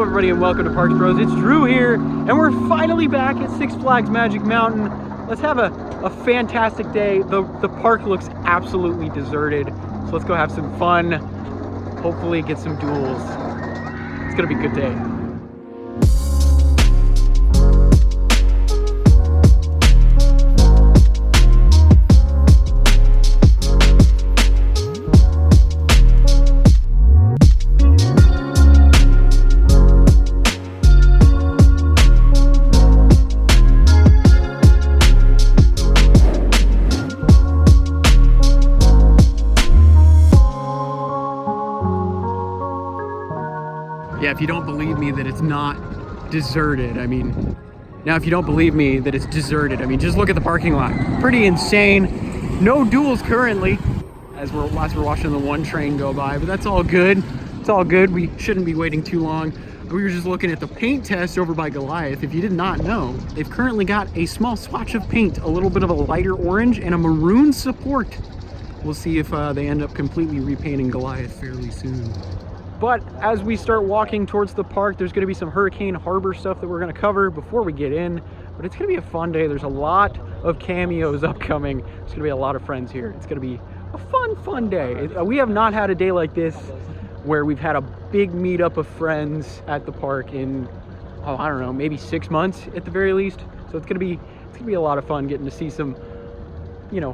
everybody, and welcome to Parks Bros. It's Drew here, and we're finally back at Six Flags Magic Mountain. Let's have a fantastic day. The park looks absolutely deserted, so let's go have some fun. Hopefully get some duels. It's gonna be a good day. Yeah, if you don't believe me that it's not deserted, now if you don't believe me that it's deserted, just look at the parking lot. Pretty insane. No duels currently, as we're watching the one train go by, but that's all good. It's all good. We shouldn't be waiting too long. We were just looking at the paint test over by Goliath. If you did not know, they've currently got a small swatch of paint, a little bit of a lighter orange and a maroon support. We'll see if they end up completely repainting Goliath fairly soon. But as we start walking towards the park, there's going to be some Hurricane Harbor stuff that we're going to cover before we get in. But it's going to be a fun day. There's a lot of cameos upcoming. There's going to be a lot of friends here. It's going to be a fun day. We have not had a day like this where we've had a big meetup of friends at the park in, I don't know, maybe 6 months at the very least. So it's going to be a lot of fun getting to see some,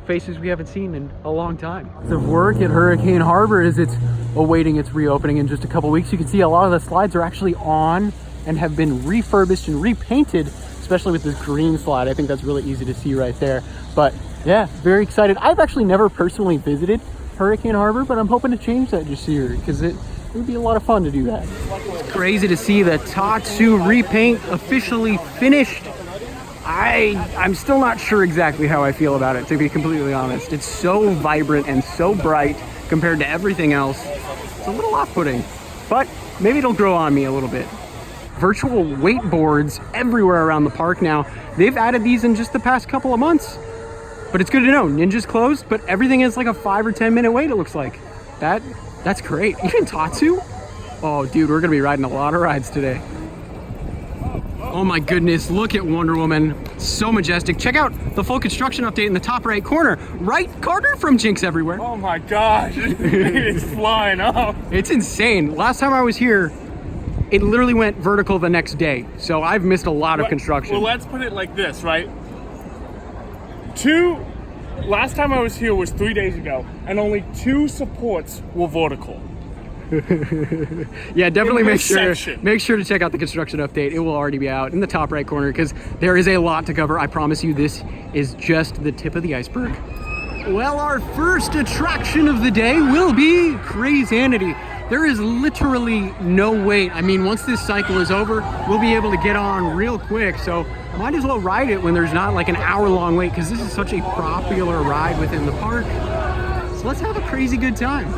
faces we haven't seen in a long time. The work at Hurricane Harbor is it's awaiting its reopening in just a couple weeks. You can see a lot of the slides are actually on and have been refurbished and repainted, especially with this green slide. I think that's really easy to see right there. But yeah, very excited. I've actually never personally visited Hurricane Harbor, but I'm hoping to change that this year because it would be a lot of fun to do that. It's crazy to see the Tatsu repaint officially finished. I'm still not sure exactly how I feel about it, to be completely honest. It's so vibrant and so bright compared to everything else. It's a little off-putting, but maybe it'll grow on me a little bit. Virtual wakeboards everywhere around the park now. They've added these in just the past couple of months, but it's good to know. Ninja's closed, but everything is like a 5 or 10 minute wait, it looks like. That's great. Even Tatsu? Oh, dude, we're gonna be riding a lot of rides today. Oh my goodness, look at Wonder Woman. So majestic. Check out the full construction update in the top right corner. Right, Carter? From Jinx Everywhere. Oh my gosh, it's flying up. It's insane. Last time I was here, it literally went vertical the next day. So I've missed a lot of construction. Well, let's put it like this, right? Last time I was here was 3 days ago, and only 2 supports were vertical. Yeah, definitely make sure to check out the construction update. It will already be out in the top right corner because there is a lot to cover. I promise you, this is just the tip of the iceberg. Well, our first attraction of the day will be Crazanity. There is literally no wait. Once this cycle is over, we'll be able to get on real quick. So might as well ride it when there's not like an hour-long wait because this is such a popular ride within the park. So let's have a crazy good time.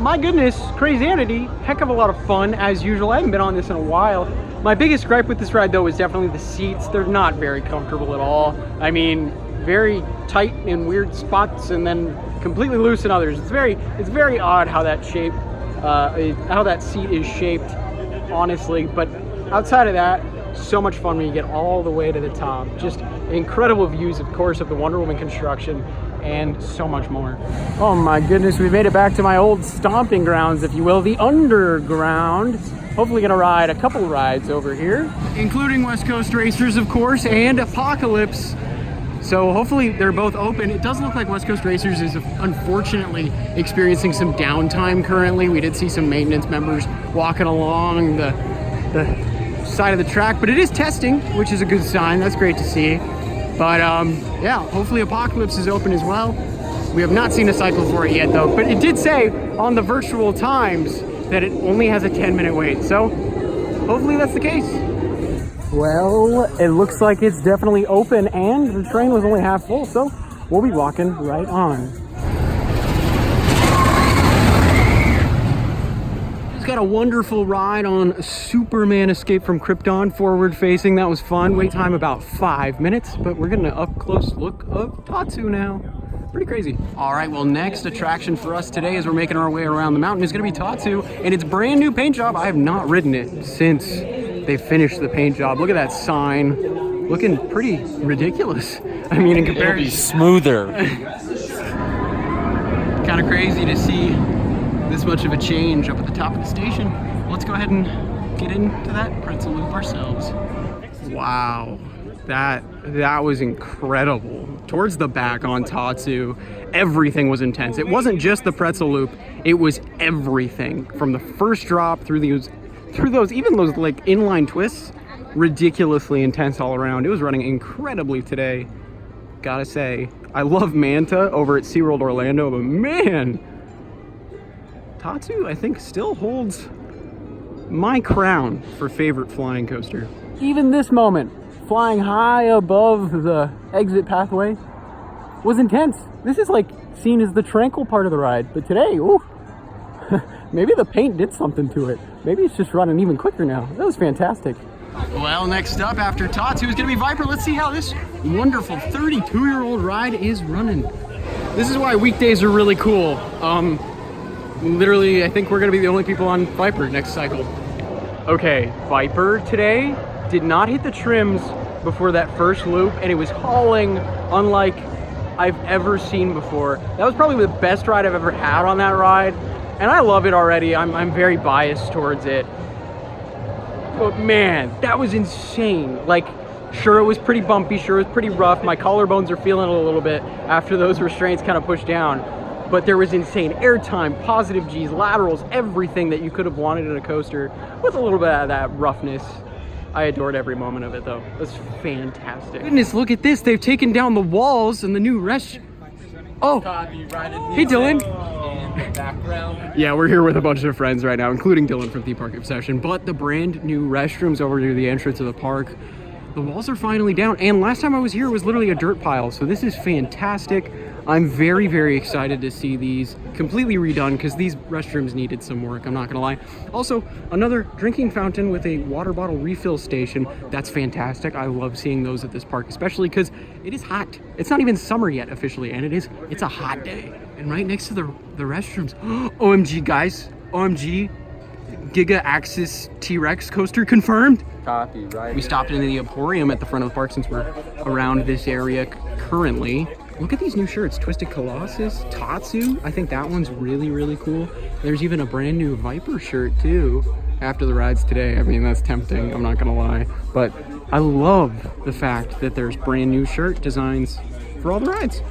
My goodness, Crazanity, heck of a lot of fun as usual. I haven't been on this in a while. My biggest gripe with this ride though is definitely the seats. They're not very comfortable at all. Very tight in weird spots and then completely loose in others. It's very odd how that seat is shaped, honestly. But outside of that, so much fun when you get all the way to the top. Just incredible views, of course, of the Wonder Woman construction and so much more. Oh my goodness, we made it back to my old stomping grounds, if you will, the underground. Hopefully gonna ride a couple rides over here, including West Coast Racers, of course, and Apocalypse. So hopefully they're both open. It does look like West Coast Racers is unfortunately experiencing some downtime currently. We did see some maintenance members walking along the side of the track, but it is testing, which is a good sign. That's great to see. But yeah, hopefully Apocalypse is open as well. We have not seen a cycle for it yet though, but it did say on the virtual times that it only has a 10-minute wait. So hopefully that's the case. Well, it looks like it's definitely open and the train was only half full, so we'll be walking right on. Just got a wonderful ride on Superman Escape from Krypton, forward facing. That was fun. Wait time about 5 minutes, but we're getting an up close look of Tatsu now. Pretty crazy. All right, well, next attraction for us today as we're making our way around the mountain is gonna be Tatsu, and it's brand new paint job. I have not ridden it since they finished the paint job. Look at that sign. Looking pretty ridiculous. I mean, in comparison. It'll be smoother. Kind of crazy to see this much of a change up at the top of the station. Let's go ahead and get into that pretzel loop ourselves. Wow, that was incredible. Towards the back on Tatsu, everything was intense. It wasn't just the pretzel loop, it was everything. From the first drop through those even those like inline twists, ridiculously intense all around. It was running incredibly today. Gotta say, I love Manta over at SeaWorld Orlando, but man, Tatsu, I think, still holds my crown for favorite flying coaster. Even this moment, flying high above the exit pathway, was intense. This is like seen as the tranquil part of the ride, but today, ooh, maybe the paint did something to it. Maybe it's just running even quicker now. That was fantastic. Well, next up after Tatsu is gonna be Viper. Let's see how this wonderful 32-year-old ride is running. This is why weekdays are really cool. Literally, I think we're gonna be the only people on Viper next cycle. Okay, Viper today did not hit the trims before that first loop, and it was hauling unlike I've ever seen before. That was probably the best ride I've ever had on that ride, and I love it already. I'm very biased towards it. But man, that was insane. Like, sure, it was pretty bumpy, sure, it was pretty rough. My collarbones are feeling it a little bit after those restraints kind of pushed down. But there was insane airtime, positive G's, laterals, everything that you could have wanted in a coaster with a little bit of that roughness. I adored every moment of it, though. It was fantastic. Goodness, look at this. They've taken down the walls and the new Oh, hey, Dylan. Yeah, we're here with a bunch of friends right now, including Dylan from Theme Park Obsession, but the brand new restrooms over near the entrance of the park, the walls are finally down, and last time I was here it was literally a dirt pile, so this is fantastic. I'm very, very excited to see these completely redone because these restrooms needed some work, I'm not gonna lie. Also, another drinking fountain with a water bottle refill station. That's fantastic. I love seeing those at this park, especially because it is hot. It's not even summer yet officially, and it's a hot day. And right next to the restrooms, OMG guys, OMG, Giga Axis T-Rex coaster confirmed. Copy, right. We stopped into the Emporium at the front of the park since we're around this area currently. Look at these new shirts, Twisted Colossus, Tatsu. I think that one's really, really cool. There's even a brand new Viper shirt too after the rides today. I mean, that's tempting, I'm not gonna lie. But I love the fact that there's brand new shirt designs for all the rides.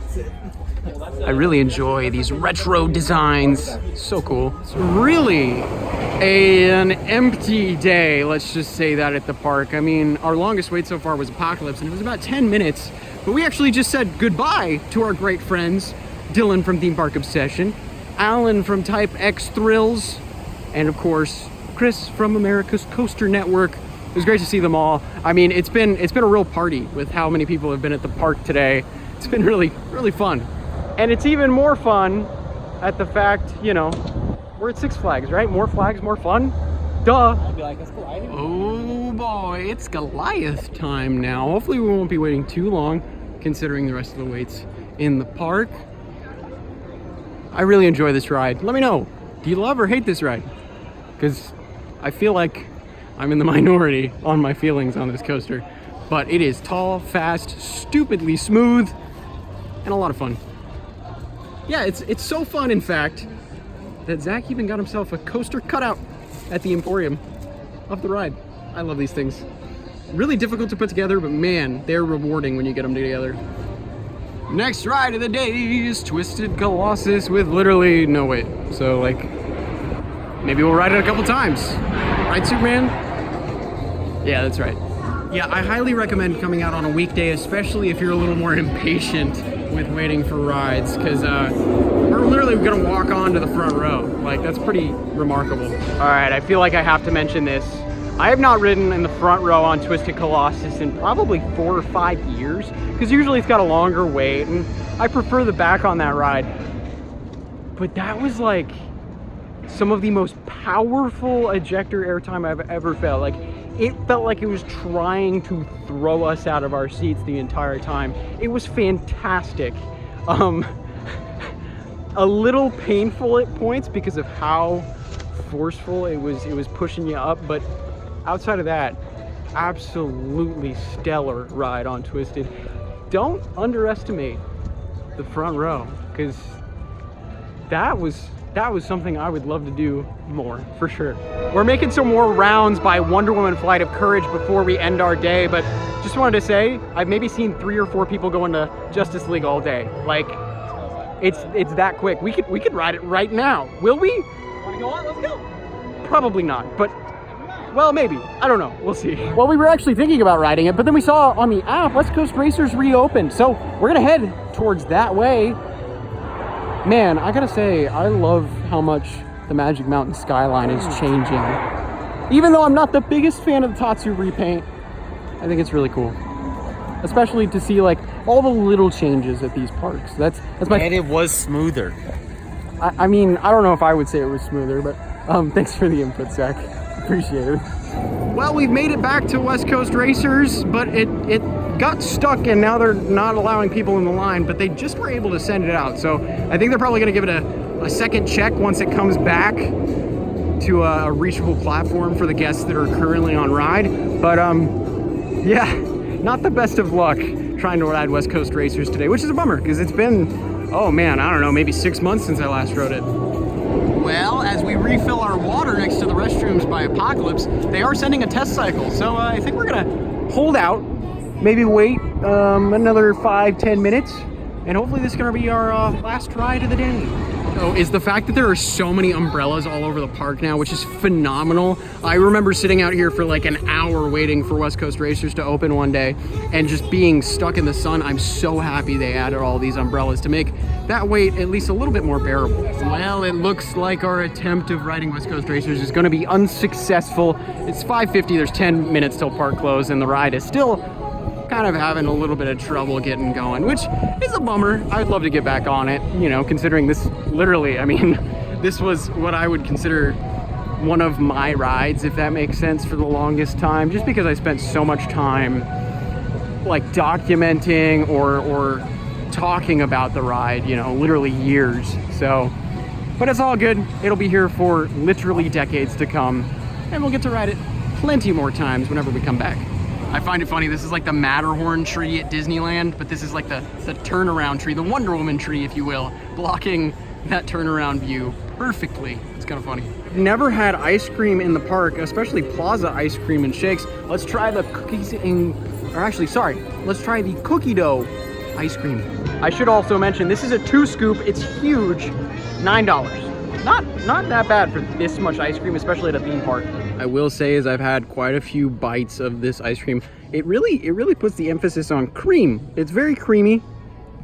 I really enjoy these retro designs. So cool. It's really an empty day, let's just say that, at the park. I mean, our longest wait so far was Apocalypse, and it was about 10 minutes. But we actually just said goodbye to our great friends, Dylan from Theme Park Obsession, Alan from Type X Thrills, and of course, Chris from America's Coaster Network. It was great to see them all. I mean, it's been a real party with how many people have been at the park today. It's been really, really fun. And it's even more fun at the fact, you know, we're at Six Flags, right? More flags, more fun. Duh. Oh boy, it's Goliath time now. Hopefully we won't be waiting too long, considering the rest of the waits in the park. I really enjoy this ride. Let me know, do you love or hate this ride? Because I feel like I'm in the minority on my feelings on this coaster. But it is tall, fast, stupidly smooth, and a lot of fun. Yeah, it's so fun, in fact, that Zach even got himself a coaster cutout at the Emporium of the ride. I love these things. Really difficult to put together, but man, they're rewarding when you get them together. Next ride of the day is Twisted Colossus with literally no wait. So, like, maybe we'll ride it a couple times. Right, Superman? Yeah, that's right. Yeah, I highly recommend coming out on a weekday, especially if you're a little more impatient with waiting for rides, because we're literally gonna walk on to the front row. Like, that's pretty remarkable. All right, I feel like I have to mention this. I have not ridden in the front row on Twisted Colossus in probably 4 or 5 years, because usually it's got a longer wait, and I prefer the back on that ride. But that was like some of the most powerful ejector airtime I've ever felt. Like, it felt like it was trying to throw us out of our seats the entire time. It was fantastic. a little painful at points because of how forceful it was pushing you up, but outside of that, absolutely stellar ride on Twisted. Don't underestimate the front row, because that was something I would love to do more, for sure. We're making some more rounds by Wonder Woman Flight of Courage before we end our day, but just wanted to say, I've maybe seen 3 or 4 people go into Justice League all day. Like, it's that quick. We could ride it right now. Will we? Wanna go on? Let's go. Probably not, but well, maybe. I don't know. We'll see. Well, we were actually thinking about riding it, but then we saw on the app West Coast Racers reopened, so we're gonna head towards that way. Man, I gotta say, I love how much the Magic Mountain skyline is changing. Even though I'm not the biggest fan of the Tatsu repaint, I think it's really cool. Especially to see like all the little changes at these parks. That's my. And it was smoother. I mean, I don't know if I would say it was smoother, but thanks for the input, Zach. Appreciate it. Well, we've made it back to West Coast Racers, but it got stuck, and now they're not allowing people in the line, but they just were able to send it out. So I think they're probably going to give it a second check once it comes back to a reachable platform for the guests that are currently on ride. But yeah, not the best of luck trying to ride West Coast Racers today, which is a bummer because it's been, oh man, I don't know, maybe 6 months since I last rode it. Well, as we refill our water next to the restrooms by Apocalypse, they are sending a test cycle. So I think we're gonna hold out, maybe wait another 5-10 minutes, and hopefully this is gonna be our last ride of the day. So is the fact that there are so many umbrellas all over the park now, which is phenomenal. I remember sitting out here for like an hour waiting for West Coast Racers to open one day and just being stuck in the sun. I'm so happy they added all these umbrellas to make that wait at least a little bit more bearable. Well, it looks like our attempt of riding West Coast Racers is going to be unsuccessful. It's 5:50, there's 10 minutes till park close, and the ride is still kind of having a little bit of trouble getting going, which is a bummer. I'd love to get back on it, you know, considering this literally, I mean, this was what I would consider one of my rides, if that makes sense, for the longest time, just because I spent so much time like documenting or talking about the ride, you know, literally years. So, but it's all good. It'll be here for literally decades to come, and we'll get to ride it plenty more times whenever we come back. I find it funny, this is like the Matterhorn tree at Disneyland, but this is like the turnaround tree, the Wonder Woman tree, if you will, blocking that turnaround view perfectly. It's kind of funny. I've never had ice cream in the park, especially Plaza ice cream and shakes. Let's try the cookies let's try the cookie dough ice cream. I should also mention, this is a 2-scoop, it's huge, $9. Not that bad for this much ice cream, especially at a theme park. I will say, is I've had quite a few bites of this ice cream. It really puts the emphasis on cream. It's very creamy,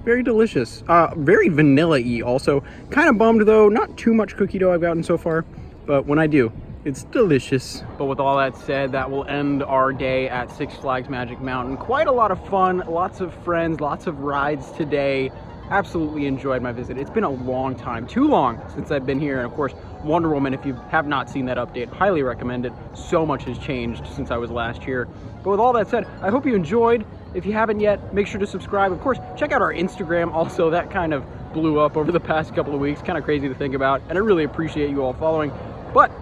very delicious. Very vanilla-y also. Kind of bummed though, not too much cookie dough I've gotten so far, but when I do, it's delicious. But with all that said, that will end our day at Six Flags Magic Mountain. Quite a lot of fun, lots of friends, lots of rides today. Absolutely enjoyed my visit. It's been a long time, too long since I've been here. And of course, Wonder Woman, if you have not seen that update, highly recommend it. So much has changed since I was last here. But with all that said, I hope you enjoyed. If you haven't yet, make sure to subscribe. Of course, check out our Instagram also. That kind of blew up over the past couple of weeks. Kind of crazy to think about. And I really appreciate you all following. But,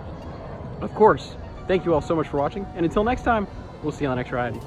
of course, thank you all so much for watching. And until next time, we'll see you on the next ride.